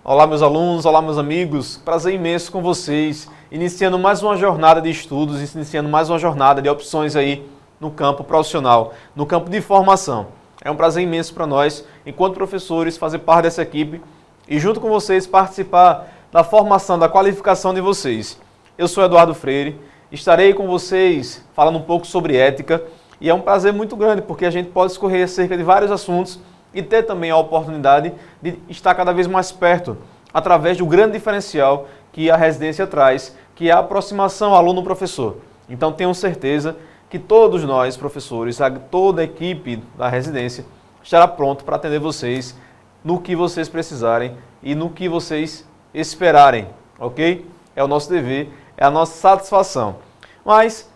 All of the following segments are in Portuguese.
Olá meus alunos, olá meus amigos, prazer imenso com vocês, iniciando mais uma jornada de estudos, iniciando mais uma jornada de opções aí no campo profissional, no campo de formação. É um prazer imenso para nós, enquanto professores, fazer parte dessa equipe e junto com vocês participar da formação, da qualificação de vocês. Eu sou Eduardo Freire, estarei com vocês falando um pouco sobre ética e é um prazer muito grande porque a gente pode escorrer acerca de vários assuntos e ter também a oportunidade de estar cada vez mais perto, através do grande diferencial que a residência traz, que é a aproximação aluno-professor. Então tenho certeza que todos nós, professores, toda a equipe da residência, estará pronto para atender vocês no que vocês precisarem e no que vocês esperarem, ok? É o nosso dever, é a nossa satisfação. Mas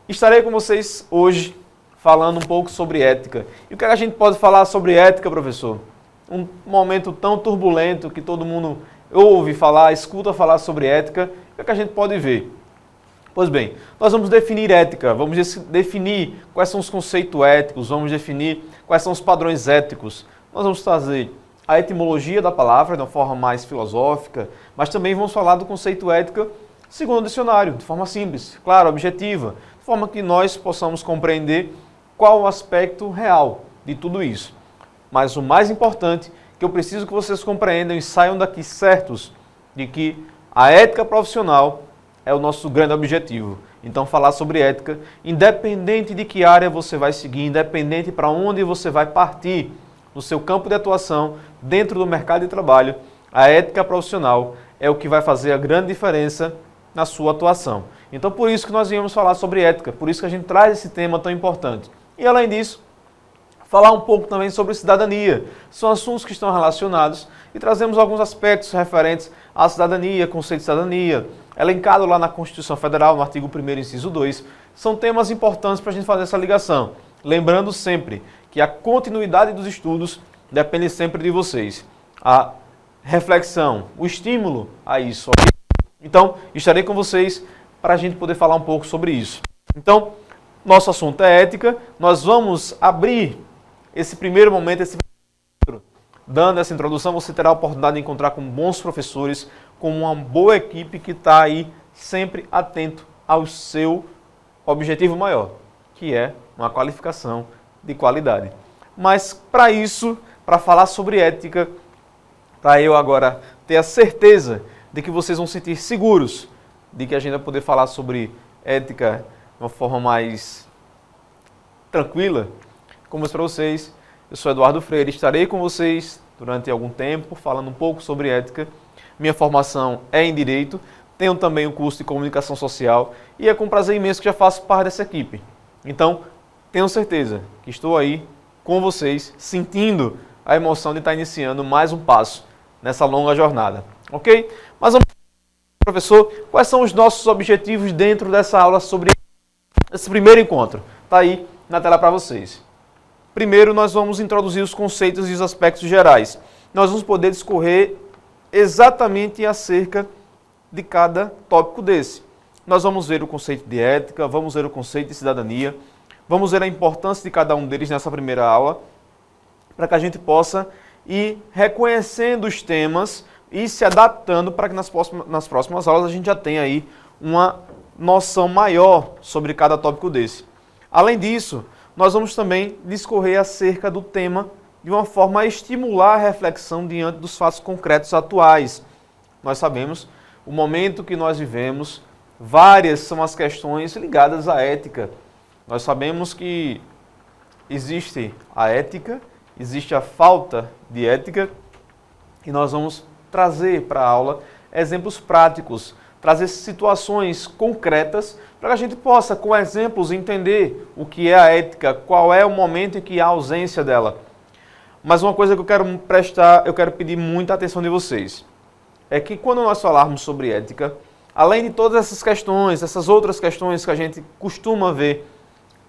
estarei com vocês hoje falando um pouco sobre ética. E o que a gente pode falar sobre ética, professor? Um momento tão turbulento que todo mundo ouve falar, escuta falar sobre ética. O que a gente pode ver? Pois bem, nós vamos definir ética, vamos definir quais são os conceitos éticos, vamos definir quais são os padrões éticos. Nós vamos trazer a etimologia da palavra de uma forma mais filosófica, mas também vamos falar do conceito ética segundo o dicionário, de forma simples, clara, objetiva, de forma que nós possamos compreender qual o aspecto real de tudo isso. Mas o mais importante, que eu preciso que vocês compreendam e saiam daqui certos de que a ética profissional é o nosso grande objetivo. Então, falar sobre ética, independente de que área você vai seguir, independente para onde você vai partir no seu campo de atuação, dentro do mercado de trabalho, a ética profissional é o que vai fazer a grande diferença na sua atuação. Então, por isso que nós viemos falar sobre ética, por isso que a gente traz esse tema tão importante. E, além disso, falar um pouco também sobre cidadania. São assuntos que estão relacionados e trazemos alguns aspectos referentes à cidadania, conceito de cidadania, elencado lá na Constituição Federal, no artigo 1º, inciso 2. São temas importantes para a gente fazer essa ligação. Lembrando sempre que a continuidade dos estudos depende sempre de vocês. A reflexão, o estímulo a isso. Okay? Então, estarei com vocês para a gente poder falar um pouco sobre isso. Então, nosso assunto é ética. Nós vamos abrir esse primeiro momento, dando essa introdução, você terá a oportunidade de encontrar com bons professores, com uma boa equipe que está aí sempre atento ao seu objetivo maior, que é uma qualificação de qualidade. Mas para isso, para falar sobre ética, para eu agora ter a certeza de que vocês vão se sentir seguros de que a gente vai poder falar sobre ética de uma forma mais tranquila, como eu disse para vocês, eu sou Eduardo Freire, estarei com vocês durante algum tempo, falando um pouco sobre ética. Minha formação é em Direito, tenho também um curso de Comunicação Social e é com prazer imenso que já faço parte dessa equipe. Então, tenho certeza que estou aí com vocês, sentindo a emoção de estar iniciando mais um passo nessa longa jornada. Ok? Mas vamos, professor, quais são os nossos objetivos dentro dessa aula sobre esse primeiro encontro? Está aí na tela para vocês. Primeiro, nós vamos introduzir os conceitos e os aspectos gerais. Nós vamos poder discorrer exatamente acerca de cada tópico desse. Nós vamos ver o conceito de ética, vamos ver o conceito de cidadania, vamos ver a importância de cada um deles nessa primeira aula, para que a gente possa ir reconhecendo os temas e se adaptando para que nas próximas aulas a gente já tenha aí uma noção maior sobre cada tópico desse. Além disso, nós vamos também discorrer acerca do tema de uma forma a estimular a reflexão diante dos fatos concretos atuais. Nós sabemos, o momento que nós vivemos, várias são as questões ligadas à ética. Nós sabemos que existe a ética, existe a falta de ética, e nós vamos trazer para a aula exemplos práticos, trazer situações concretas para que a gente possa, com exemplos, entender o que é a ética, qual é o momento em que há ausência dela. Mas uma coisa que eu quero pedir muita atenção de vocês, é que quando nós falarmos sobre ética, além de todas essas questões, essas outras questões que a gente costuma ver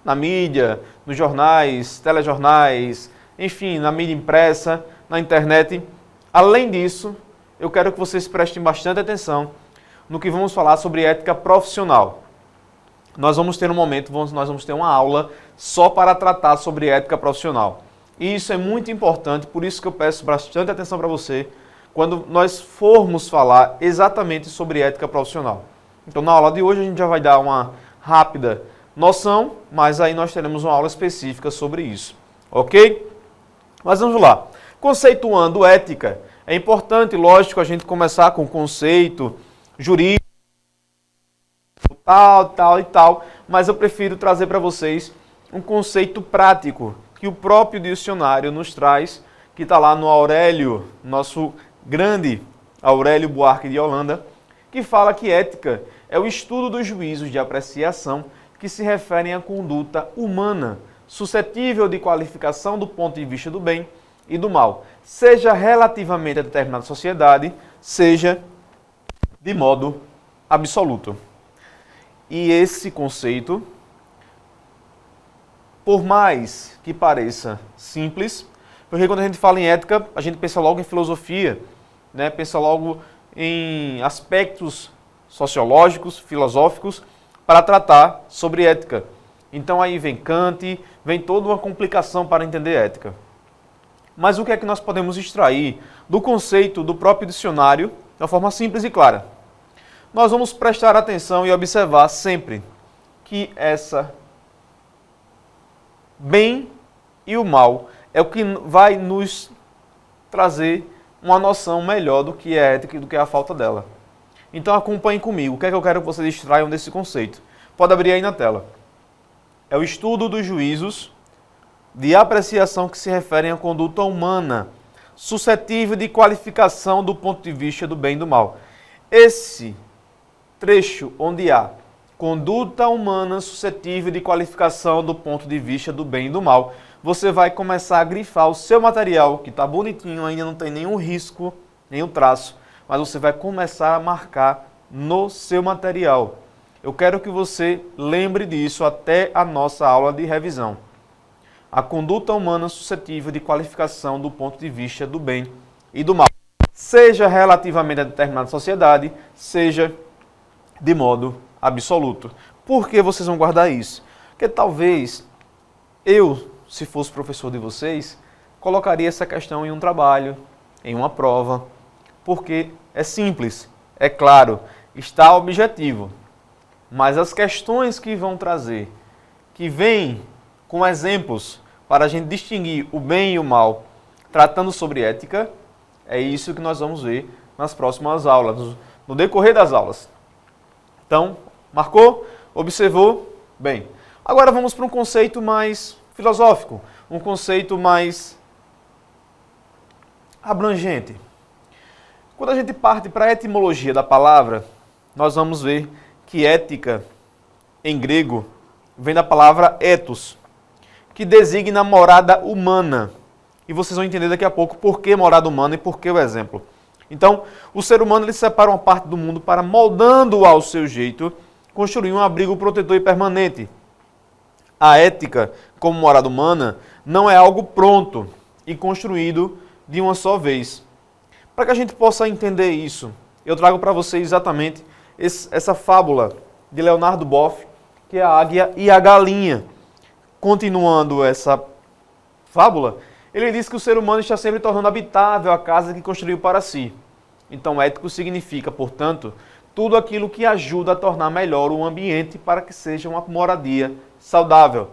na mídia, nos jornais, telejornais, enfim, na mídia impressa, na internet, além disso, eu quero que vocês prestem bastante atenção no que vamos falar sobre ética profissional. Nós vamos ter um momento, nós vamos ter uma aula só para tratar sobre ética profissional. E isso é muito importante, por isso que eu peço bastante atenção para você quando nós formos falar exatamente sobre ética profissional. Então, na aula de hoje, a gente já vai dar uma rápida noção, mas aí nós teremos uma aula específica sobre isso, ok? Mas vamos lá. Conceituando ética, é importante, lógico, a gente começar com o conceito jurídico, tal e tal, mas eu prefiro trazer para vocês um conceito prático que o próprio dicionário nos traz, que está lá no Aurélio, nosso grande Aurélio Buarque de Holanda, que fala que ética é o estudo dos juízos de apreciação que se referem à conduta humana, suscetível de qualificação do ponto de vista do bem e do mal, seja relativamente a determinada sociedade, seja de modo absoluto. E esse conceito, por mais que pareça simples, porque quando a gente fala em ética, a gente pensa logo em filosofia, né? Pensa logo em aspectos sociológicos, filosóficos, para tratar sobre ética. Então aí vem Kant, vem toda uma complicação para entender ética. Mas o que é que nós podemos extrair do conceito do próprio dicionário de uma forma simples e clara? Nós vamos prestar atenção e observar sempre que essa bem e o mal é o que vai nos trazer uma noção melhor do que é ética e do que é a falta dela. Então acompanhem comigo. O que é que eu quero que vocês extraiam desse conceito? Pode abrir aí na tela. É o estudo dos juízos de apreciação que se referem à conduta humana, suscetível de qualificação do ponto de vista do bem e do mal. Esse trecho onde há conduta humana suscetível de qualificação do ponto de vista do bem e do mal, você vai começar a grifar o seu material, que está bonitinho, ainda não tem nenhum risco, nenhum traço, mas você vai começar a marcar no seu material. Eu quero que você lembre disso até a nossa aula de revisão. A conduta humana suscetível de qualificação do ponto de vista do bem e do mal, seja relativamente a determinada sociedade, seja de modo absoluto. Por que vocês vão guardar isso? Porque talvez eu, se fosse professor de vocês, colocaria essa questão em um trabalho, em uma prova, porque é simples, é claro, está objetivo. Mas as questões que vão trazer, que vêm com exemplos para a gente distinguir o bem e o mal, tratando sobre ética, é isso que nós vamos ver nas próximas aulas, no decorrer das aulas. Então, marcou? Observou? Bem. Agora vamos para um conceito mais filosófico, um conceito mais abrangente. Quando a gente parte para a etimologia da palavra, nós vamos ver que ética, em grego, vem da palavra ethos, que designa morada humana. E vocês vão entender daqui a pouco por que morada humana e por que o exemplo. Então, o ser humano ele separa uma parte do mundo para, moldando-o ao seu jeito, construir um abrigo protetor e permanente. A ética, como morada humana, não é algo pronto e construído de uma só vez. Para que a gente possa entender isso, eu trago para vocês exatamente essa fábula de Leonardo Boff, que é a águia e a galinha. Continuando essa fábula, ele diz que o ser humano está sempre tornando habitável a casa que construiu para si. Então, ético significa, portanto, tudo aquilo que ajuda a tornar melhor o ambiente para que seja uma moradia saudável,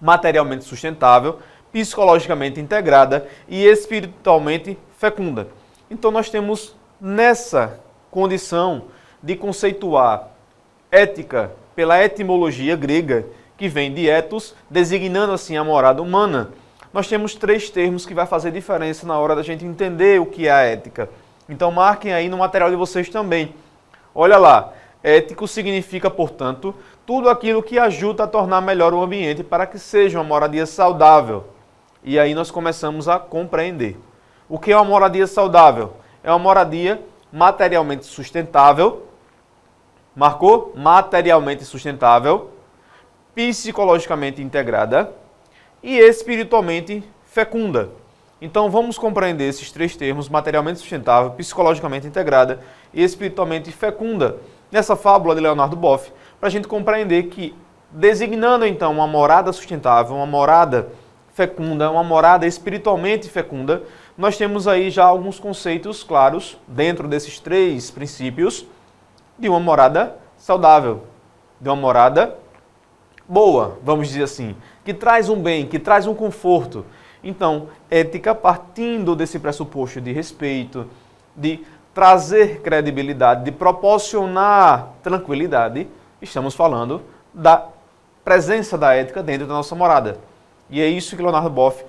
materialmente sustentável, psicologicamente integrada e espiritualmente fecunda. Então, nós temos nessa condição de conceituar ética pela etimologia grega, que vem de ethos, designando assim a morada humana. Nós temos 3 termos que vai fazer diferença na hora da gente entender o que é a ética. Então marquem aí no material de vocês também. Olha lá, ético significa, portanto, tudo aquilo que ajuda a tornar melhor o ambiente para que seja uma moradia saudável. E aí nós começamos a compreender. O que é uma moradia saudável? É uma moradia materialmente sustentável. Marcou? Materialmente sustentável, psicologicamente integrada e espiritualmente fecunda. Então vamos compreender esses 3 termos, materialmente sustentável, psicologicamente integrada e espiritualmente fecunda, nessa fábula de Leonardo Boff, para a gente compreender que, designando então uma morada sustentável, uma morada fecunda, uma morada espiritualmente fecunda, nós temos aí já alguns conceitos claros, dentro desses 3 princípios, de uma morada saudável, de uma morada boa, vamos dizer assim, que traz um bem, que traz um conforto. Então, ética partindo desse pressuposto de respeito, de trazer credibilidade, de proporcionar tranquilidade, estamos falando da presença da ética dentro da nossa morada. E é isso que Leonardo Boff,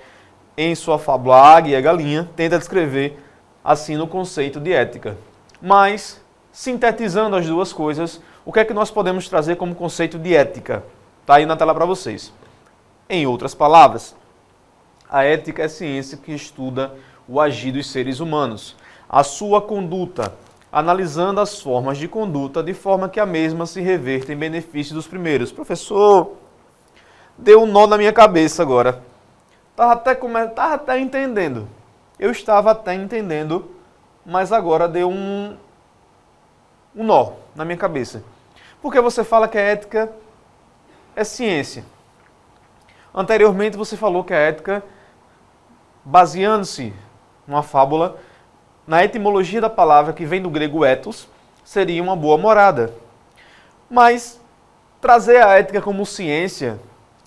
em sua fábula A Águia e a Galinha, tenta descrever assim no conceito de ética. Mas, sintetizando as duas coisas, o que é que nós podemos trazer como conceito de ética? Está aí na tela para vocês. Em outras palavras, a ética é a ciência que estuda o agir dos seres humanos, a sua conduta, analisando as formas de conduta de forma que a mesma se reverta em benefício dos primeiros. Professor, deu um nó na minha cabeça agora. Estava até entendendo. Eu estava até entendendo, mas agora deu um nó na minha cabeça. Porque você fala que a ética é ciência. Anteriormente você falou que a ética, baseando-se numa fábula, na etimologia da palavra que vem do grego ethos, seria uma boa morada. Mas trazer a ética como ciência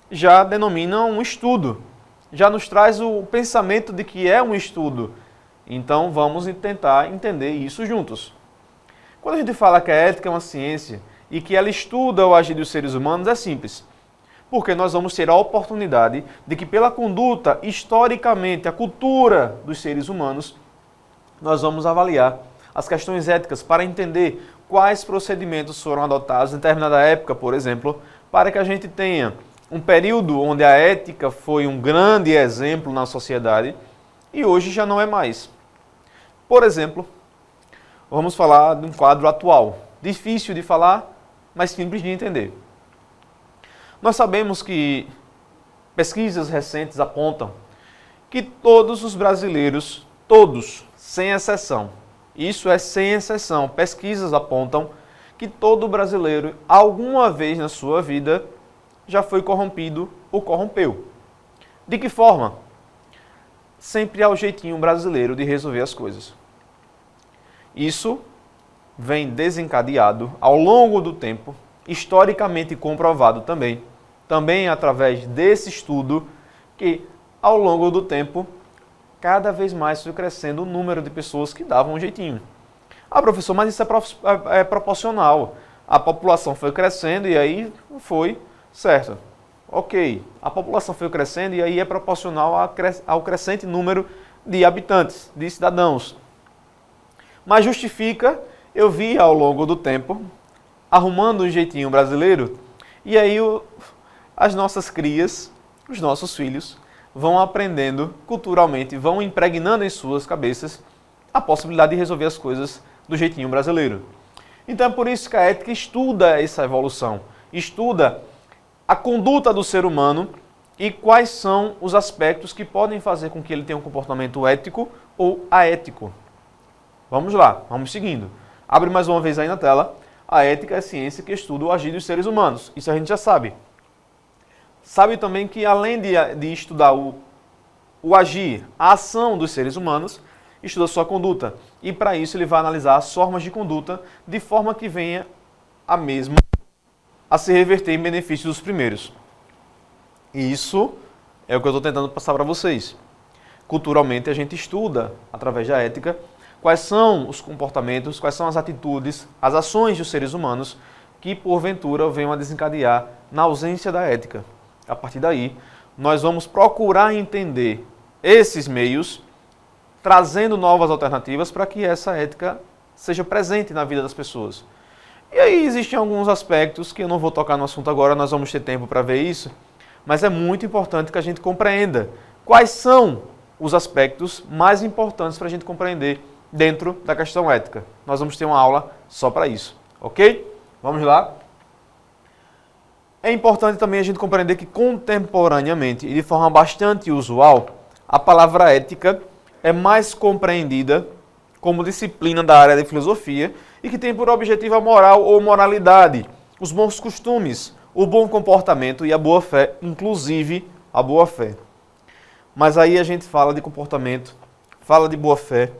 já denomina um estudo, já nos traz o pensamento de que é um estudo. Então vamos tentar entender isso juntos. Quando a gente fala que a ética é uma ciência e que ela estuda o agir dos seres humanos, é simples. Porque nós vamos ter a oportunidade de que pela conduta, historicamente, a cultura dos seres humanos, nós vamos avaliar as questões éticas para entender quais procedimentos foram adotados em determinada época, por exemplo, para que a gente tenha um período onde a ética foi um grande exemplo na sociedade e hoje já não é mais. Por exemplo, vamos falar de um quadro atual, difícil de falar, mas simples de entender. Nós sabemos que pesquisas recentes apontam que todos os brasileiros, todos, sem exceção, isso é sem exceção, pesquisas apontam que todo brasileiro, alguma vez na sua vida, já foi corrompido ou corrompeu. De que forma? Sempre há o jeitinho brasileiro de resolver as coisas. Isso vem desencadeado ao longo do tempo, historicamente comprovado também através desse estudo, que ao longo do tempo, cada vez mais foi crescendo o número de pessoas que davam um jeitinho. Ah, professor, mas isso é proporcional. A população foi crescendo e aí foi certo. Ok, a população foi crescendo e aí é proporcional ao crescente número de habitantes, de cidadãos. Mas justifica, eu vi ao longo do tempo, arrumando um jeitinho brasileiro, e aí as nossas crias, os nossos filhos, vão aprendendo culturalmente, vão impregnando em suas cabeças a possibilidade de resolver as coisas do jeitinho brasileiro. Então é por isso que a ética estuda essa evolução, estuda a conduta do ser humano e quais são os aspectos que podem fazer com que ele tenha um comportamento ético ou aético. Vamos lá, vamos seguindo. Abre mais uma vez aí na tela. A ética é a ciência que estuda o agir dos seres humanos. Isso a gente já sabe. Sabe também que além de estudar o agir, a ação dos seres humanos, estuda a sua conduta. E para isso ele vai analisar as formas de conduta de forma que venha a mesma a se reverter em benefício dos primeiros. E isso é o que eu estou tentando passar para vocês. Culturalmente a gente estuda, através da ética, quais são os comportamentos, quais são as atitudes, as ações dos seres humanos que porventura venham a desencadear na ausência da ética. A partir daí, nós vamos procurar entender esses meios, trazendo novas alternativas para que essa ética seja presente na vida das pessoas. E aí existem alguns aspectos que eu não vou tocar no assunto agora, nós vamos ter tempo para ver isso, mas é muito importante que a gente compreenda quais são os aspectos mais importantes para a gente compreender dentro da questão ética. Nós vamos ter uma aula só para isso, ok? Vamos lá? É importante também a gente compreender que contemporaneamente e de forma bastante usual, a palavra ética é mais compreendida como disciplina da área de filosofia e que tem por objetivo a moral ou moralidade, os bons costumes, o bom comportamento e a boa-fé, inclusive a boa-fé. Mas aí a gente fala de comportamento, fala de boa-fé,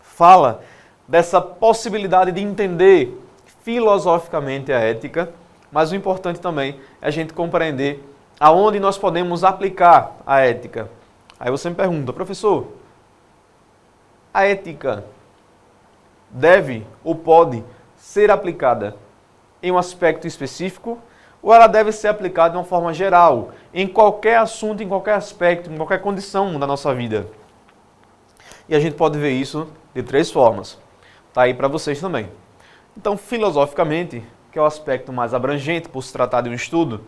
fala dessa possibilidade de entender filosoficamente a ética, mas o importante também é a gente compreender aonde nós podemos aplicar a ética. Aí você me pergunta, professor, a ética deve ou pode ser aplicada em um aspecto específico ou ela deve ser aplicada de uma forma geral, em qualquer assunto, em qualquer aspecto, em qualquer condição da nossa vida? E a gente pode ver isso de 3 formas. Está aí para vocês também. Então, filosoficamente, que é o aspecto mais abrangente por se tratar de um estudo,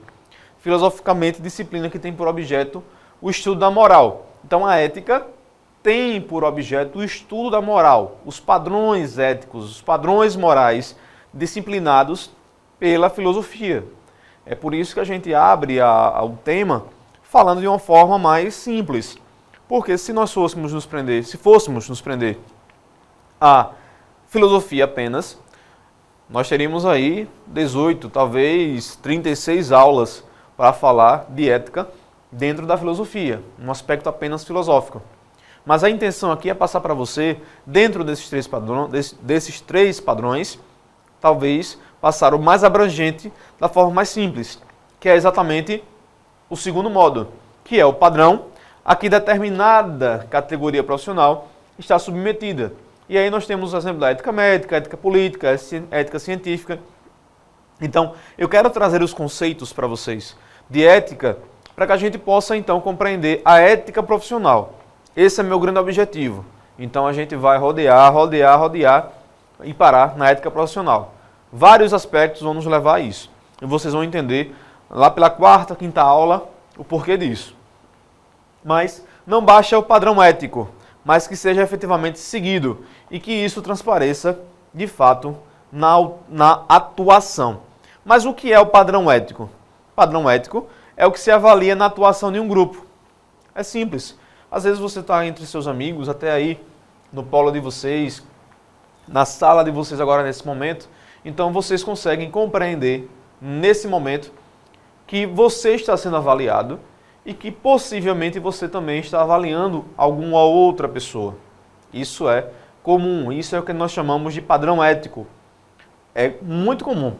filosoficamente, disciplina que tem por objeto o estudo da moral. Então, a ética tem por objeto o estudo da moral, os padrões éticos, os padrões morais disciplinados pela filosofia. É por isso que a gente abre o tema falando de uma forma mais simples. Porque se nós fôssemos nos prender à filosofia apenas, nós teríamos aí 18, talvez 36 aulas para falar de ética dentro da filosofia, um aspecto apenas filosófico. Mas a intenção aqui é passar para você, dentro desses três padrões, talvez passar o mais abrangente da forma mais simples, que é exatamente o segundo modo, que é o padrão a que determinada categoria profissional está submetida. E aí nós temos o exemplo da ética médica, ética política, ética científica. Então, eu quero trazer os conceitos para vocês de ética, para que a gente possa então compreender a ética profissional. Esse é meu grande objetivo. Então a gente vai rodear e parar na ética profissional. Vários aspectos vão nos levar a isso. E vocês vão entender lá pela 4ª, 5ª aula o porquê disso. Mas não basta o padrão ético, mas que seja efetivamente seguido e que isso transpareça de fato na atuação. Mas o que é o padrão ético? O padrão ético é o que se avalia na atuação de um grupo. É simples. Às vezes você está entre seus amigos, até aí no polo de vocês, na sala de vocês agora nesse momento, então vocês conseguem compreender nesse momento que você está sendo avaliado e que possivelmente você também está avaliando alguma outra pessoa. Isso é comum, isso é o que nós chamamos de padrão ético. É muito comum.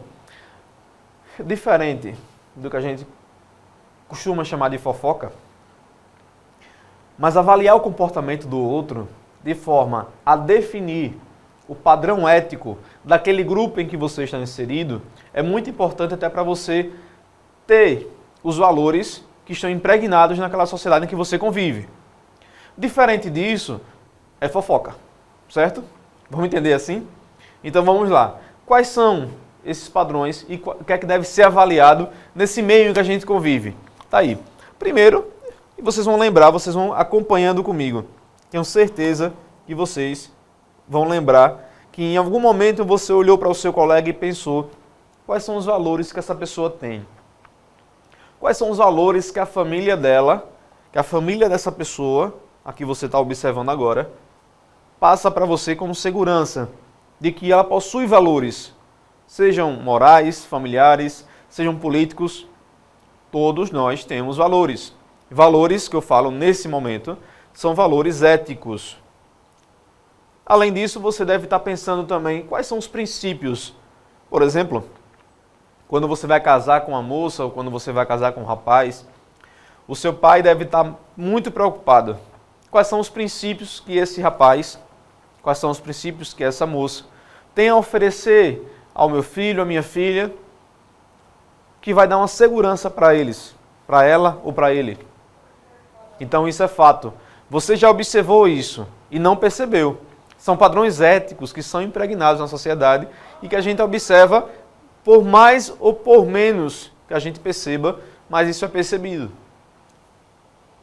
Diferente do que a gente costuma chamar de fofoca, mas avaliar o comportamento do outro de forma a definir o padrão ético daquele grupo em que você está inserido é muito importante até para você ter os valores que estão impregnados naquela sociedade em que você convive. Diferente disso, é fofoca, certo? Vamos entender assim? Então vamos lá. Quais são esses padrões e o que é que deve ser avaliado nesse meio em que a gente convive? Tá aí. Primeiro, e vocês vão lembrar, vocês vão acompanhando comigo. Tenho certeza que vocês vão lembrar que em algum momento você olhou para o seu colega e pensou quais são os valores que essa pessoa tem. Quais são os valores que a família dela, que a família dessa pessoa, a que você está observando agora, passa para você como segurança de que ela possui valores, sejam morais, familiares, sejam políticos, todos nós temos valores. Valores que eu falo nesse momento são valores éticos. Além disso, você deve estar pensando também quais são os princípios. Por exemplo, quando você vai casar com uma moça ou quando você vai casar com um rapaz, o seu pai deve estar muito preocupado. Quais são os princípios que esse rapaz, quais são os princípios que essa moça tem a oferecer ao meu filho, à minha filha, que vai dar uma segurança para eles, para ela ou para ele. Então isso é fato. Você já observou isso e não percebeu. São padrões éticos que são impregnados na sociedade e que a gente observa por mais ou por menos que a gente perceba, mas isso é percebido.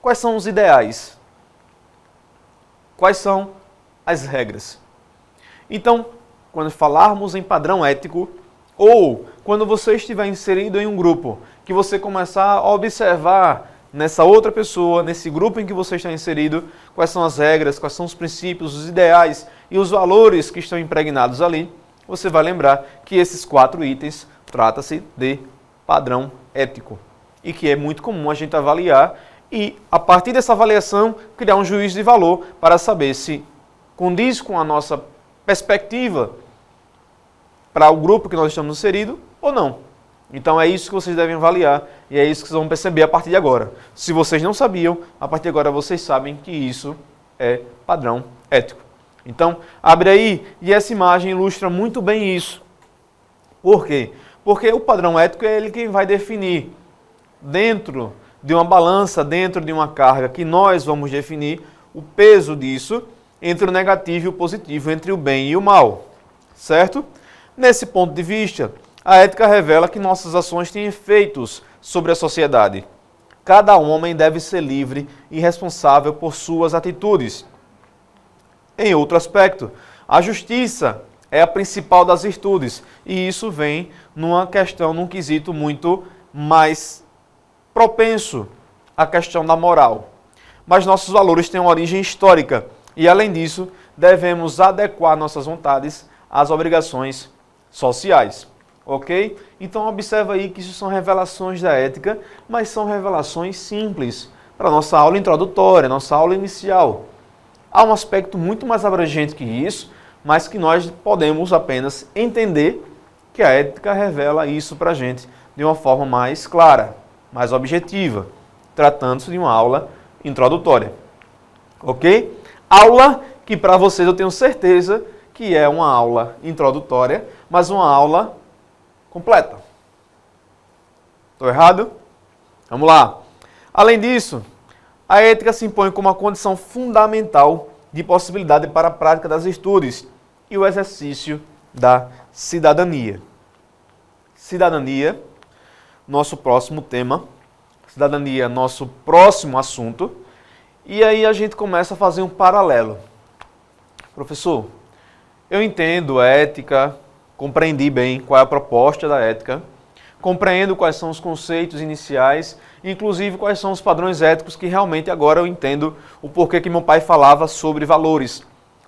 Quais são os ideais? Quais são as regras? Então, quando falarmos em padrão ético, ou quando você estiver inserido em um grupo, que você começar a observar nessa outra pessoa, nesse grupo em que você está inserido, quais são as regras, quais são os princípios, os ideais e os valores que estão impregnados ali, você vai lembrar que esses 4 itens trata-se de padrão ético e que é muito comum a gente avaliar e, a partir dessa avaliação, criar um juízo de valor para saber se condiz com a nossa perspectiva para o grupo que nós estamos inseridos ou não. Então é isso que vocês devem avaliar e é isso que vocês vão perceber a partir de agora. Se vocês não sabiam, a partir de agora vocês sabem que isso é padrão ético. Então, abre aí e essa imagem ilustra muito bem isso. Por quê? Porque o padrão ético é ele quem vai definir dentro de uma balança, dentro de uma carga que nós vamos definir o peso disso entre o negativo e o positivo, entre o bem e o mal, certo? Nesse ponto de vista, a ética revela que nossas ações têm efeitos sobre a sociedade. Cada homem deve ser livre e responsável por suas atitudes. Em outro aspecto, a justiça é a principal das virtudes, e isso vem num quesito muito mais propenso à questão da moral. Mas nossos valores têm uma origem histórica e, além disso, devemos adequar nossas vontades às obrigações sociais. Ok? Então, observa aí que isso são revelações da ética, mas são revelações simples para a nossa aula introdutória, nossa aula inicial. Há um aspecto muito mais abrangente que isso, mas que nós podemos apenas entender que a ética revela isso para a gente de uma forma mais clara, mais objetiva, tratando-se de uma aula introdutória. Ok? Aula que para vocês eu tenho certeza que é uma aula introdutória, mas uma aula completa. Estou errado? Vamos lá. Além disso, a ética se impõe como uma condição fundamental de possibilidade para a prática das virtudes e o exercício da cidadania. Cidadania, nosso próximo tema. Cidadania, nosso próximo assunto. E aí a gente começa a fazer um paralelo. Professor, eu entendo a ética, compreendi bem qual é a proposta da ética, compreendo quais são os conceitos iniciais, inclusive quais são os padrões éticos que realmente agora eu entendo o porquê que meu pai falava sobre valores,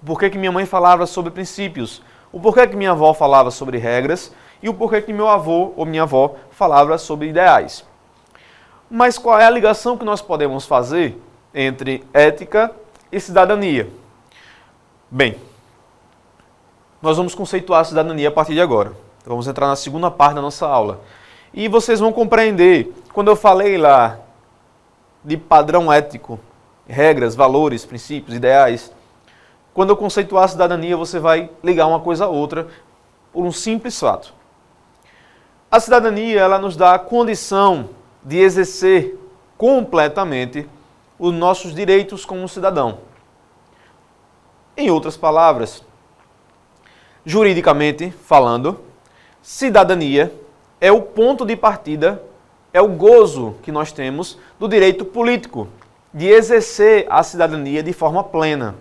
o porquê que minha mãe falava sobre princípios, o porquê que minha avó falava sobre regras e o porquê que meu avô ou minha avó falava sobre ideais. Mas qual é a ligação que nós podemos fazer entre ética e cidadania? Bem, nós vamos conceituar a cidadania a partir de agora. Então, vamos entrar na segunda parte da nossa aula. E vocês vão compreender, quando eu falei lá de padrão ético, regras, valores, princípios, ideais, quando eu conceituar a cidadania, você vai ligar uma coisa a outra por um simples fato. A cidadania, ela nos dá a condição de exercer completamente os nossos direitos como cidadão. Em outras palavras, juridicamente falando, cidadania é o ponto de partida, é o gozo que nós temos do direito político, de exercer a cidadania de forma plena.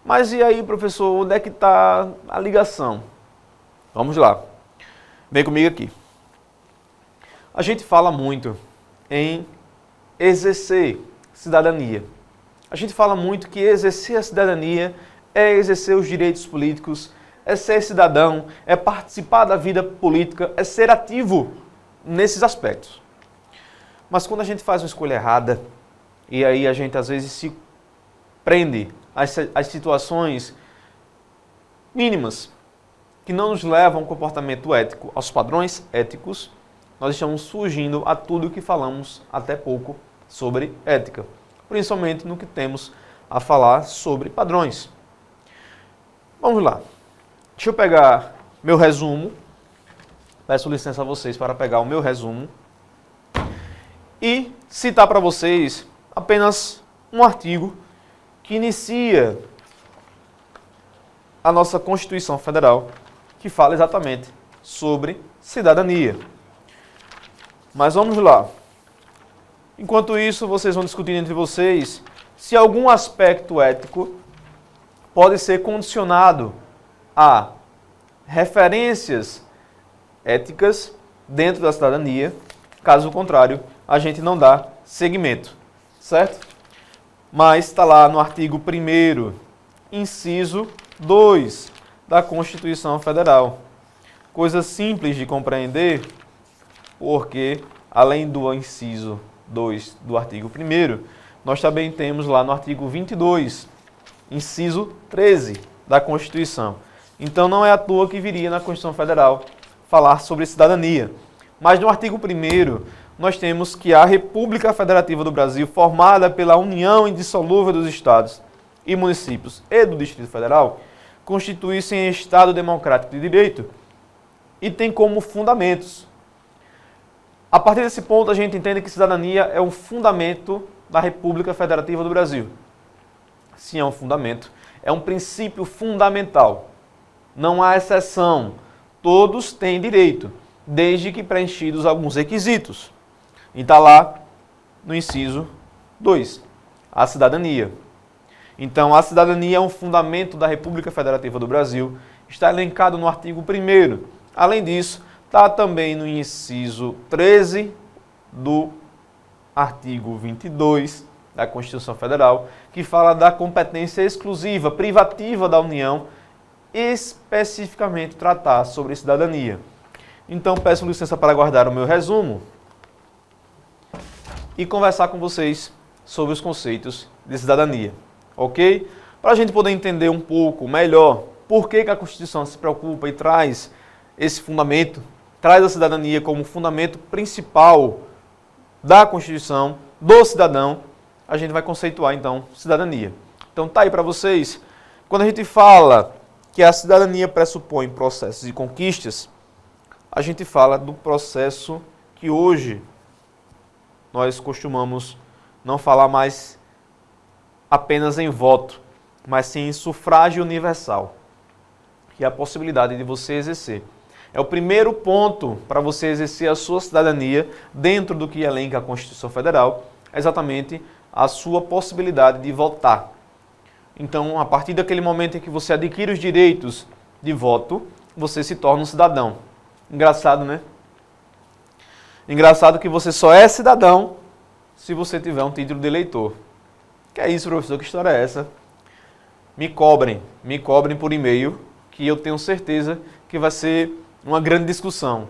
Mas e aí, professor, onde é que está a ligação? Vamos lá. Vem comigo aqui. A gente fala muito em exercer cidadania. A gente fala muito que exercer a cidadania é exercer os direitos políticos, é ser cidadão, é participar da vida política, é ser ativo nesses aspectos. Mas quando a gente faz uma escolha errada, e aí a gente às vezes se prende às situações mínimas que não nos levam ao comportamento ético, aos padrões éticos, nós estamos fugindo a tudo que falamos até pouco sobre ética, principalmente no que temos a falar sobre padrões. Vamos lá. Deixa eu pegar meu resumo. Peço licença a vocês para pegar o meu resumo e citar para vocês apenas um artigo que inicia a nossa Constituição Federal, que fala exatamente sobre cidadania. Mas vamos lá. Enquanto isso, vocês vão discutir entre vocês se algum aspecto ético pode ser condicionado a referências éticas dentro da cidadania. Caso contrário, a gente não dá seguimento, certo? Mas está lá no artigo 1º, inciso 2 da Constituição Federal. Coisa simples de compreender, porque além do inciso 2 do artigo 1º, nós também temos lá no artigo 22, inciso 13 da Constituição. Então não é à toa que viria na Constituição Federal falar sobre cidadania. Mas no artigo 1º, nós temos que a República Federativa do Brasil, formada pela união indissolúvel dos estados e municípios e do Distrito Federal, constitui-se em Estado democrático de direito e tem como fundamentos. A partir desse ponto, a gente entende que cidadania é um fundamento da República Federativa do Brasil. Sim, é um fundamento, é um princípio fundamental. Não há exceção. Todos têm direito, desde que preenchidos alguns requisitos. E está lá no inciso 2, a cidadania. Então, a cidadania é um fundamento da República Federativa do Brasil, está elencado no artigo 1º. Além disso, está também no inciso 13 do artigo 22 da Constituição Federal, que fala da competência exclusiva, privativa da União, especificamente tratar sobre cidadania. Então, peço licença para guardar o meu resumo e conversar com vocês sobre os conceitos de cidadania, ok? Para a gente poder entender um pouco melhor por que a Constituição se preocupa e traz esse fundamento, traz a cidadania como fundamento principal da Constituição, do cidadão, a gente vai conceituar, então, cidadania. Então, tá aí para vocês. Quando a gente fala que a cidadania pressupõe processos e conquistas, a gente fala do processo que hoje nós costumamos não falar mais apenas em voto, mas sim em sufrágio universal, que é a possibilidade de você exercer. É o primeiro ponto para você exercer a sua cidadania dentro do que elenca a Constituição Federal, exatamente a sua possibilidade de votar. Então, a partir daquele momento em que você adquire os direitos de voto, você se torna um cidadão. Engraçado, né? Engraçado que você só é cidadão se você tiver um título de eleitor. Que é isso, professor? Que história é essa? Me cobrem por e-mail, que eu tenho certeza que vai ser uma grande discussão.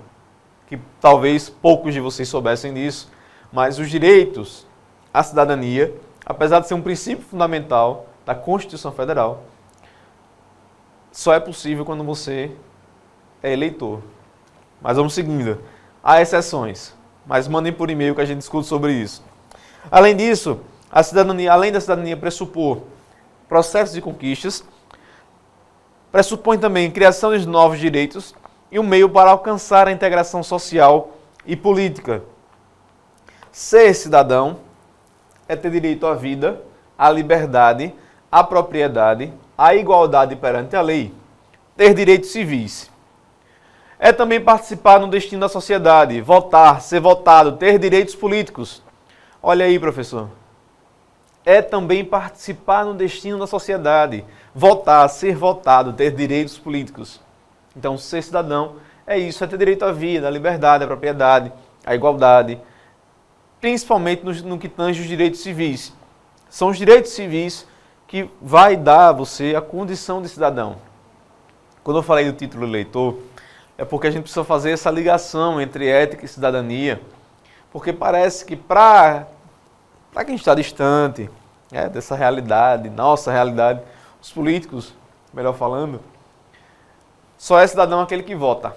Que talvez poucos de vocês soubessem disso, mas os direitos à cidadania, apesar de ser um princípio fundamental da Constituição Federal, só é possível quando você é eleitor. Mas vamos seguindo. Há exceções, mas mandem por e-mail que a gente discute sobre isso. Além disso, a cidadania, além da cidadania pressupor processos e conquistas, pressupõe também criação de novos direitos e um meio para alcançar a integração social e política. Ser cidadão é ter direito à vida, à liberdade, à propriedade, à igualdade perante a lei, ter direitos civis. É também participar no destino da sociedade, votar, ser votado, ter direitos políticos. Olha aí, professor. É também participar no destino da sociedade, votar, ser votado, ter direitos políticos. Então, ser cidadão é isso, é ter direito à vida, à liberdade, à propriedade, à igualdade, principalmente no que tange os direitos civis. São os direitos civis que vai dar a você a condição de cidadão. Quando eu falei do título eleitor, é porque a gente precisa fazer essa ligação entre ética e cidadania, porque parece que para quem está distante dessa realidade, nossa realidade, os políticos, melhor falando, só é cidadão aquele que vota,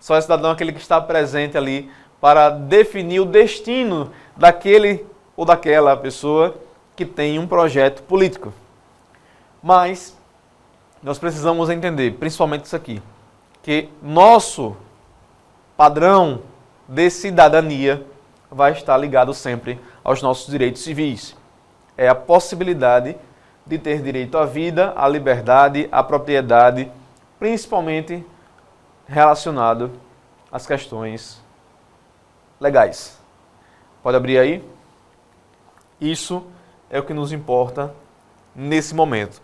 só é cidadão aquele que está presente ali para definir o destino daquele ou daquela pessoa que tem um projeto político. Mas nós precisamos entender, principalmente isso aqui, que nosso padrão de cidadania vai estar ligado sempre aos nossos direitos civis. É a possibilidade de ter direito à vida, à liberdade, à propriedade, principalmente relacionado às questões legais. Pode abrir aí? Isso é o que nos importa nesse momento.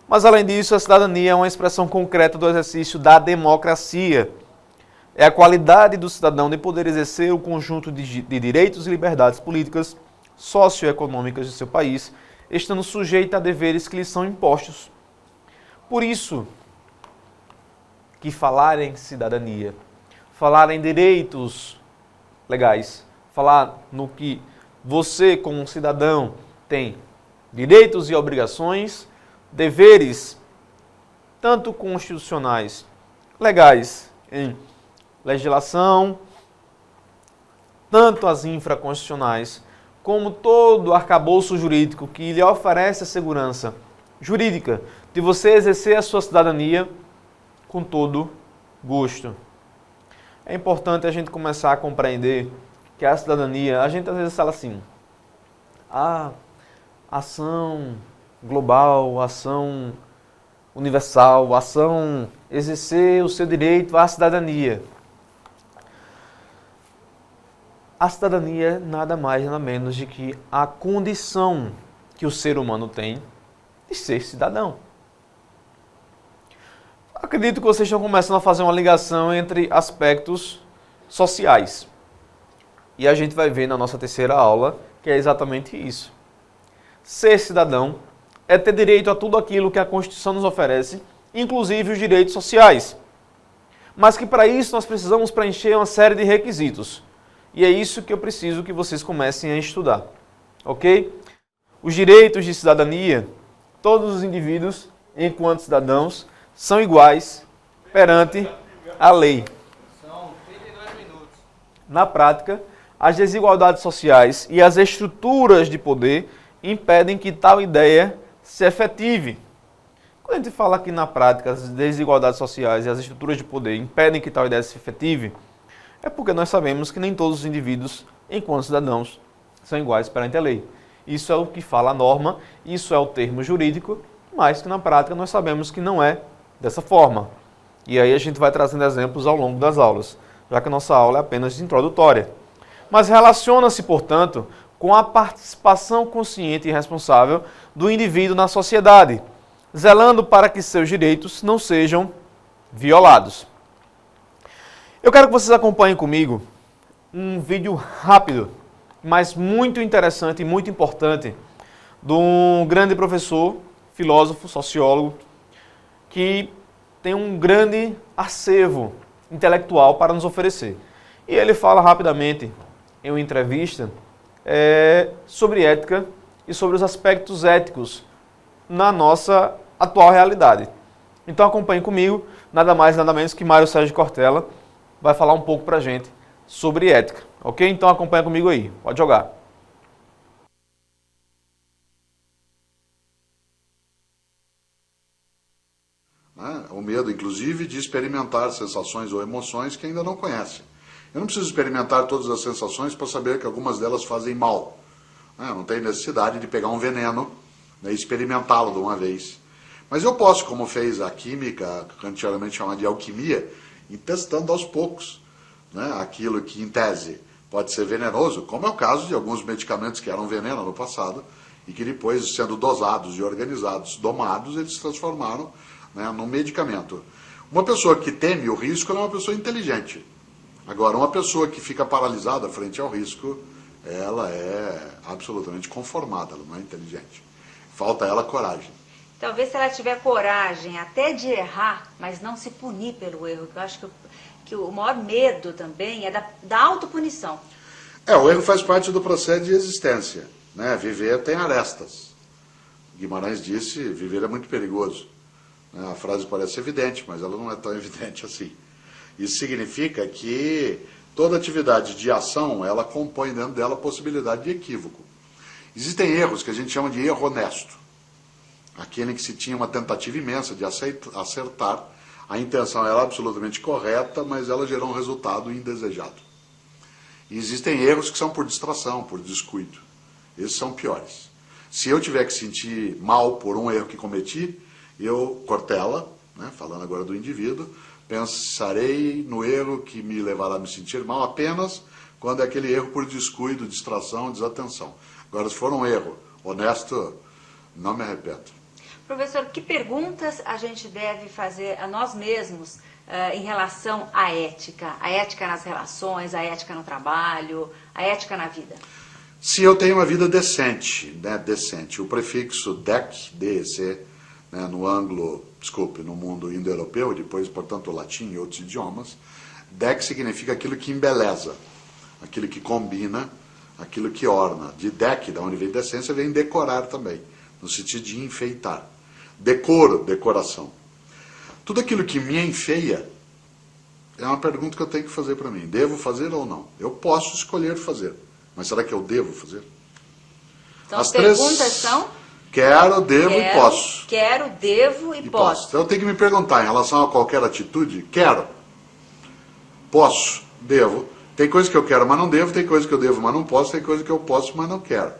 Mas, além disso, a cidadania é uma expressão concreta do exercício da democracia. É a qualidade do cidadão de poder exercer o conjunto de direitos e liberdades políticas, socioeconômicas de seu país, estando sujeito a deveres que lhes são impostos. Por isso que falar em cidadania, falar em direitos legais, falar no que Você, como um cidadão, tem direitos e obrigações, deveres, tanto constitucionais, legais, em legislação, tanto as infraconstitucionais, como todo o arcabouço jurídico que lhe oferece a segurança jurídica de você exercer a sua cidadania com todo gosto. É importante a gente começar a compreender que a cidadania, a gente às vezes fala assim, ação global, ação universal, ação exercer o seu direito à cidadania. A cidadania é nada mais, nada menos de que a condição que o ser humano tem de ser cidadão. Acredito que vocês estão começando a fazer uma ligação entre aspectos sociais. E a gente vai ver na nossa terceira aula que é exatamente isso. Ser cidadão é ter direito a tudo aquilo que a Constituição nos oferece, inclusive os direitos sociais. Mas que para isso nós precisamos preencher uma série de requisitos. E é isso que eu preciso que vocês comecem a estudar. Ok? Os direitos de cidadania, todos os indivíduos, enquanto cidadãos, são iguais perante a lei. São 32 minutos. Na prática, as desigualdades sociais e as estruturas de poder impedem que tal ideia se efetive. Quando a gente fala aqui na prática, as desigualdades sociais e as estruturas de poder impedem que tal ideia se efetive, é porque nós sabemos que nem todos os indivíduos, enquanto cidadãos, são iguais perante a lei. Isso é o que fala a norma, isso é o termo jurídico, mas que na prática nós sabemos que não é dessa forma. E aí a gente vai trazendo exemplos ao longo das aulas, já que a nossa aula é apenas introdutória. Mas relaciona-se, portanto, com a participação consciente e responsável do indivíduo na sociedade, zelando para que seus direitos não sejam violados. Eu quero que vocês acompanhem comigo um vídeo rápido, mas muito interessante e muito importante, de um grande professor, filósofo, sociólogo, que tem um grande acervo intelectual para nos oferecer. E ele fala rapidamente, em uma entrevista, sobre ética e sobre os aspectos éticos na nossa atual realidade. Então acompanhe comigo, nada mais, nada menos que Mário Sérgio Cortella vai falar um pouco para a gente sobre ética, ok? Então acompanha comigo aí, pode jogar. O medo, inclusive, de experimentar sensações ou emoções que ainda não conhece. Eu não preciso experimentar todas as sensações para saber que algumas delas fazem mal. Não tem necessidade de pegar um veneno e experimentá-lo de uma vez. Mas eu posso, como fez a química, antigamente chamada de alquimia, ir testando aos poucos aquilo que, em tese, pode ser venenoso, como é o caso de alguns medicamentos que eram veneno no passado e que depois, sendo dosados e organizados, domados, eles se transformaram num medicamento. Uma pessoa que teme o risco é uma pessoa inteligente. Agora, uma pessoa que fica paralisada frente ao risco, ela é absolutamente conformada, ela não é inteligente. Falta a ela coragem. Talvez se ela tiver coragem até de errar, mas não se punir pelo erro, que eu acho que o maior medo também é da autopunição. O erro faz parte do processo de existência. Viver tem arestas. Guimarães disse, viver é muito perigoso. A frase parece evidente, mas ela não é tão evidente assim. Isso significa que toda atividade de ação, ela compõe dentro dela a possibilidade de equívoco. Existem erros que a gente chama de erro honesto. Aquele que se tinha uma tentativa imensa de acertar, a intenção era absolutamente correta, mas ela gerou um resultado indesejado. E existem erros que são por distração, por descuido. Esses são piores. Se eu tiver que sentir mal por um erro que cometi, eu, Cortella, falando agora do indivíduo, pensarei no erro que me levará a me sentir mal apenas quando é aquele erro por descuido, distração, desatenção. Agora, se for um erro honesto, não me arrependo. Professor, que perguntas a gente deve fazer a nós mesmos em relação à ética? A ética nas relações, a ética no trabalho, a ética na vida? Se eu tenho uma vida decente, decente, o prefixo dec, DEC, no mundo indo-europeu, depois, portanto, o latim e outros idiomas, dec significa aquilo que embeleza, aquilo que combina, aquilo que orna. De dec, da onde vem decência, vem decorar também, no sentido de enfeitar. Decoro, decoração. Tudo aquilo que me enfeia é uma pergunta que eu tenho que fazer para mim. Devo fazer ou não? Eu posso escolher fazer, mas será que eu devo fazer? Então as perguntas são... Quero, devo e posso. Quero, devo e posso. Então eu tenho que me perguntar em relação a qualquer atitude. Quero, posso, devo. Tem coisa que eu quero, mas não devo. Tem coisa que eu devo, mas não posso. Tem coisa que eu posso, mas não quero.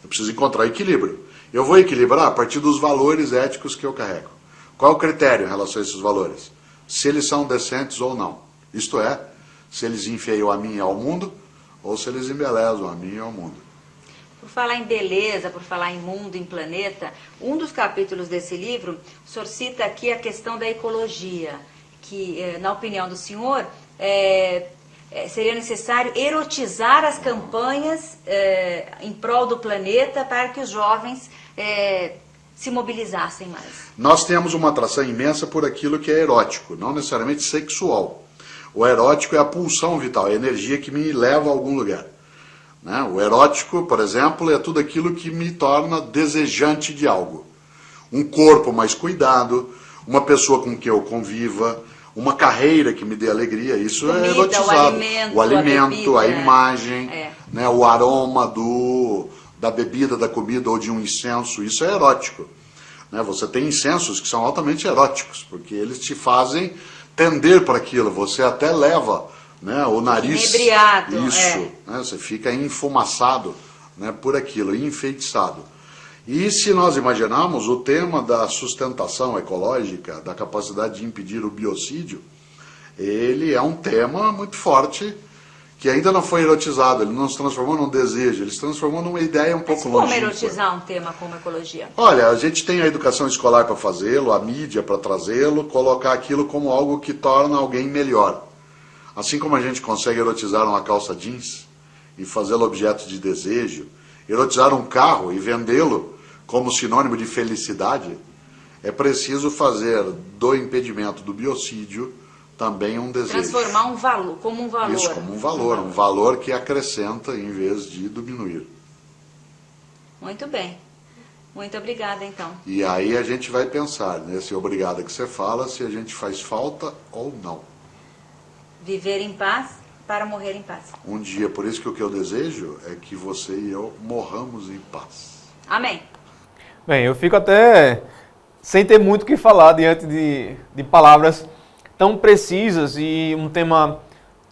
Eu preciso encontrar equilíbrio. Eu vou equilibrar a partir dos valores éticos que eu carrego. Qual é o critério em relação a esses valores? Se eles são decentes ou não. Isto é, se eles enfeiam a mim e ao mundo, ou se eles embelezam a mim e ao mundo. Por falar em beleza, por falar em mundo, em planeta, um dos capítulos desse livro, o senhor cita aqui a questão da ecologia, que, na opinião do senhor, seria necessário erotizar as campanhas em prol do planeta para que os jovens se mobilizassem mais. Nós temos uma atração imensa por aquilo que é erótico, não necessariamente sexual. O erótico é a pulsão vital, é a energia que me leva a algum lugar. Né? O erótico, por exemplo, é tudo aquilo que me torna desejante de algo. Um corpo mais cuidado, uma pessoa com quem eu conviva, uma carreira que me dê alegria, isso comida, é erotizado. O alimento, a imagem, né? O aroma da bebida, da comida ou de um incenso, isso é erótico. Né? Você tem incensos que são altamente eróticos, porque eles te fazem tender para aquilo, você até leva, né, o nariz, inebriado, isso, né, você fica enfumaçado, né, por aquilo, enfeitiçado. E se nós imaginarmos o tema da sustentação ecológica, da capacidade de impedir o biocídio, ele é um tema muito forte, que ainda não foi erotizado, ele não se transformou num desejo, ele se transformou numa ideia um pouco longínqua. Como erotizar um tema como ecologia? Olha, a gente tem a educação escolar para fazê-lo, a mídia para trazê-lo, colocar aquilo como algo que torna alguém melhor. Assim como a gente consegue erotizar uma calça jeans e fazê-lo objeto de desejo, erotizar um carro e vendê-lo como sinônimo de felicidade, é preciso fazer do impedimento do biocídio também um desejo. Transformar um valor, como um valor. Isso, como um valor que acrescenta em vez de diminuir. Muito bem. Muito obrigada, então. E aí a gente vai pensar, nesse obrigado que você fala, se a gente faz falta ou não. Viver em paz para morrer em paz. Um dia, por isso que o que eu desejo é que você e eu morramos em paz. Amém. Bem, eu fico até sem ter muito o que falar diante de palavras tão precisas e um tema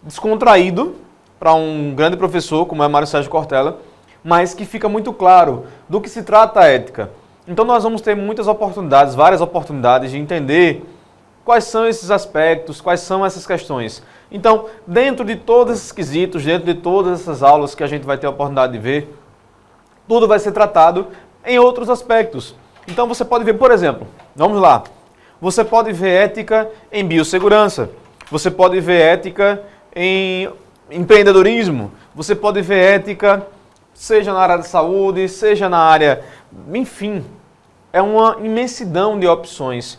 descontraído para um grande professor como é Mário Sérgio Cortella, mas que fica muito claro do que se trata a ética. Então nós vamos ter muitas oportunidades, várias oportunidades de entender quais são esses aspectos, quais são essas questões. Então, dentro de todos esses quesitos, dentro de todas essas aulas que a gente vai ter a oportunidade de ver, tudo vai ser tratado em outros aspectos. Então você pode ver, por exemplo, vamos lá, você pode ver ética em biossegurança, você pode ver ética em empreendedorismo, você pode ver ética, seja na área de saúde, seja na área, enfim, é uma imensidão de opções.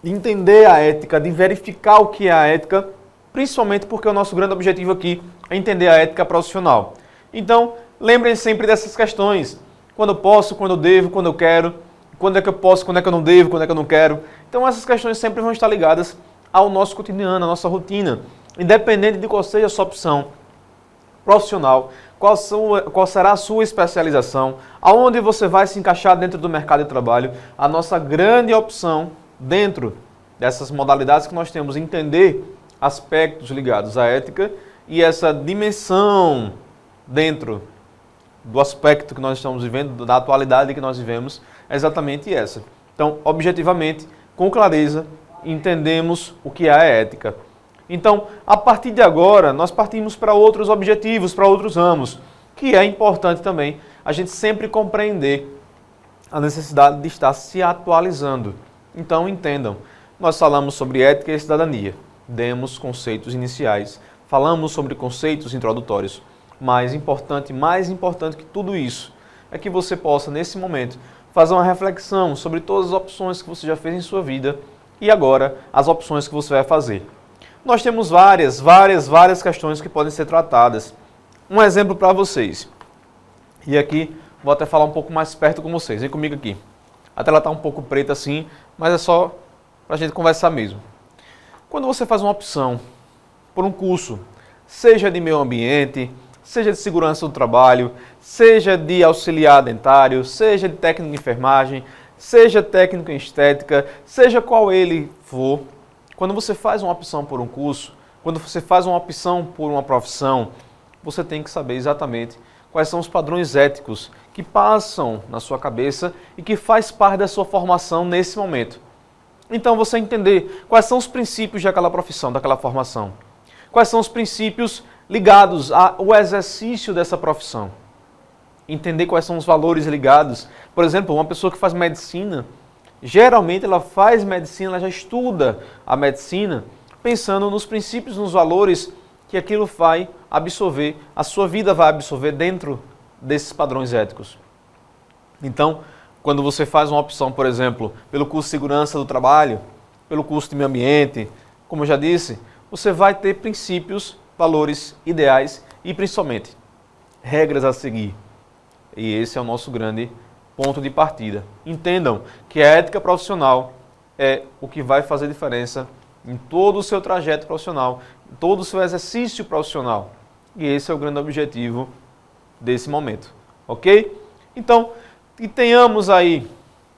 De entender a ética, de verificar o que é a ética, principalmente porque o nosso grande objetivo aqui é entender a ética profissional. Então, lembrem sempre dessas questões. Quando eu posso, quando eu devo, quando eu quero, quando é que eu posso, quando é que eu não devo, quando é que eu não quero. Então, essas questões sempre vão estar ligadas ao nosso cotidiano, à nossa rotina. Independente de qual seja a sua opção profissional, qual será a sua especialização, aonde você vai se encaixar dentro do mercado de trabalho, a nossa grande opção dentro dessas modalidades que nós temos, entender aspectos ligados à ética e essa dimensão dentro do aspecto que nós estamos vivendo, da atualidade que nós vivemos, é exatamente essa. Então, objetivamente, com clareza, entendemos o que é a ética. Então, a partir de agora, nós partimos para outros objetivos, para outros ramos, que é importante também a gente sempre compreender a necessidade de estar se atualizando. Então, entendam, nós falamos sobre ética e cidadania, demos conceitos iniciais, falamos sobre conceitos introdutórios, mais importante que tudo isso, é que você possa, nesse momento, fazer uma reflexão sobre todas as opções que você já fez em sua vida e agora as opções que você vai fazer. Nós temos várias questões que podem ser tratadas. um exemplo para vocês. E aqui, vou até falar um pouco mais perto com vocês. Vem comigo aqui. A tela está um pouco preta assim, mas é só para a gente conversar mesmo. Quando você faz uma opção por um curso, seja de meio ambiente, seja de segurança do trabalho, seja de auxiliar dentário, seja de técnico de enfermagem, seja técnico em estética, seja qual ele for, quando você faz uma opção por um curso, quando você faz uma opção por uma profissão, você tem que saber exatamente quais são os padrões éticos que passam na sua cabeça e que faz parte da sua formação nesse momento. Então você entender quais são os princípios daquela profissão, daquela formação. Quais são os princípios ligados ao exercício dessa profissão. Entender quais são os valores ligados. Por exemplo, uma pessoa que faz medicina, geralmente ela faz medicina, ela já estuda a medicina, pensando nos princípios, nos valores que aquilo vai absorver, a sua vida vai absorver dentro desses padrões éticos. Então, quando você faz uma opção, por exemplo, pelo curso de segurança do trabalho, pelo curso de meio ambiente, como eu já disse, você vai ter princípios, valores, ideais e, principalmente, regras a seguir. E esse é o nosso grande ponto de partida. Entendam que a ética profissional é o que vai fazer diferença em todo o seu trajeto profissional, em todo o seu exercício profissional. E esse é o grande objetivo desse momento, ok? Então, que tenhamos aí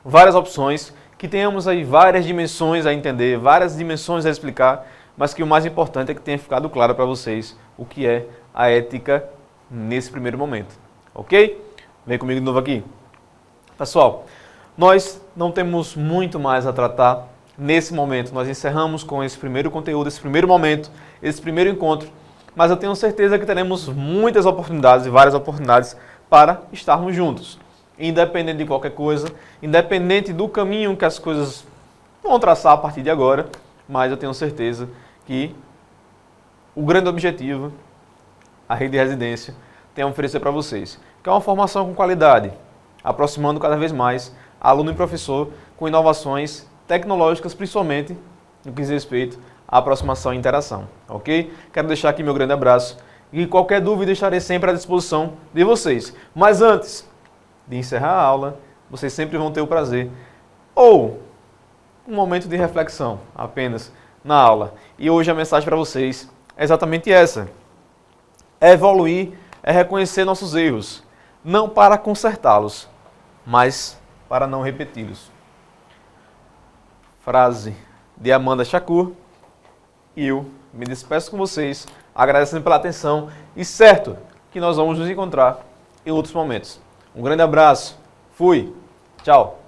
várias opções, que tenhamos aí várias dimensões a entender, várias dimensões a explicar, mas que o mais importante é que tenha ficado claro para vocês o que é a ética nesse primeiro momento, ok? Vem comigo de novo aqui. Pessoal, nós não temos muito mais a tratar nesse momento. Nós encerramos com esse primeiro conteúdo, esse primeiro momento, esse primeiro encontro, mas eu tenho certeza que teremos muitas oportunidades e várias oportunidades para estarmos juntos. Independente de qualquer coisa, independente do caminho que as coisas vão traçar a partir de agora, mas eu tenho certeza que o grande objetivo, a rede de residência, tem a oferecer para vocês, que é uma formação com qualidade, aproximando cada vez mais aluno e professor com inovações tecnológicas, principalmente no que diz respeito à aproximação e interação, ok? Quero deixar aqui meu grande abraço e qualquer dúvida estarei sempre à disposição de vocês. Mas antes de encerrar a aula, vocês sempre vão ter o prazer, ou um momento de reflexão apenas na aula. E hoje a mensagem para vocês é exatamente essa. É evoluir, é reconhecer nossos erros, não para consertá-los, mas para não repeti-los. Frase de Amanda Shakur. E eu me despeço com vocês, agradecendo pela atenção e certo que nós vamos nos encontrar em outros momentos. Um grande abraço. Fui. Tchau.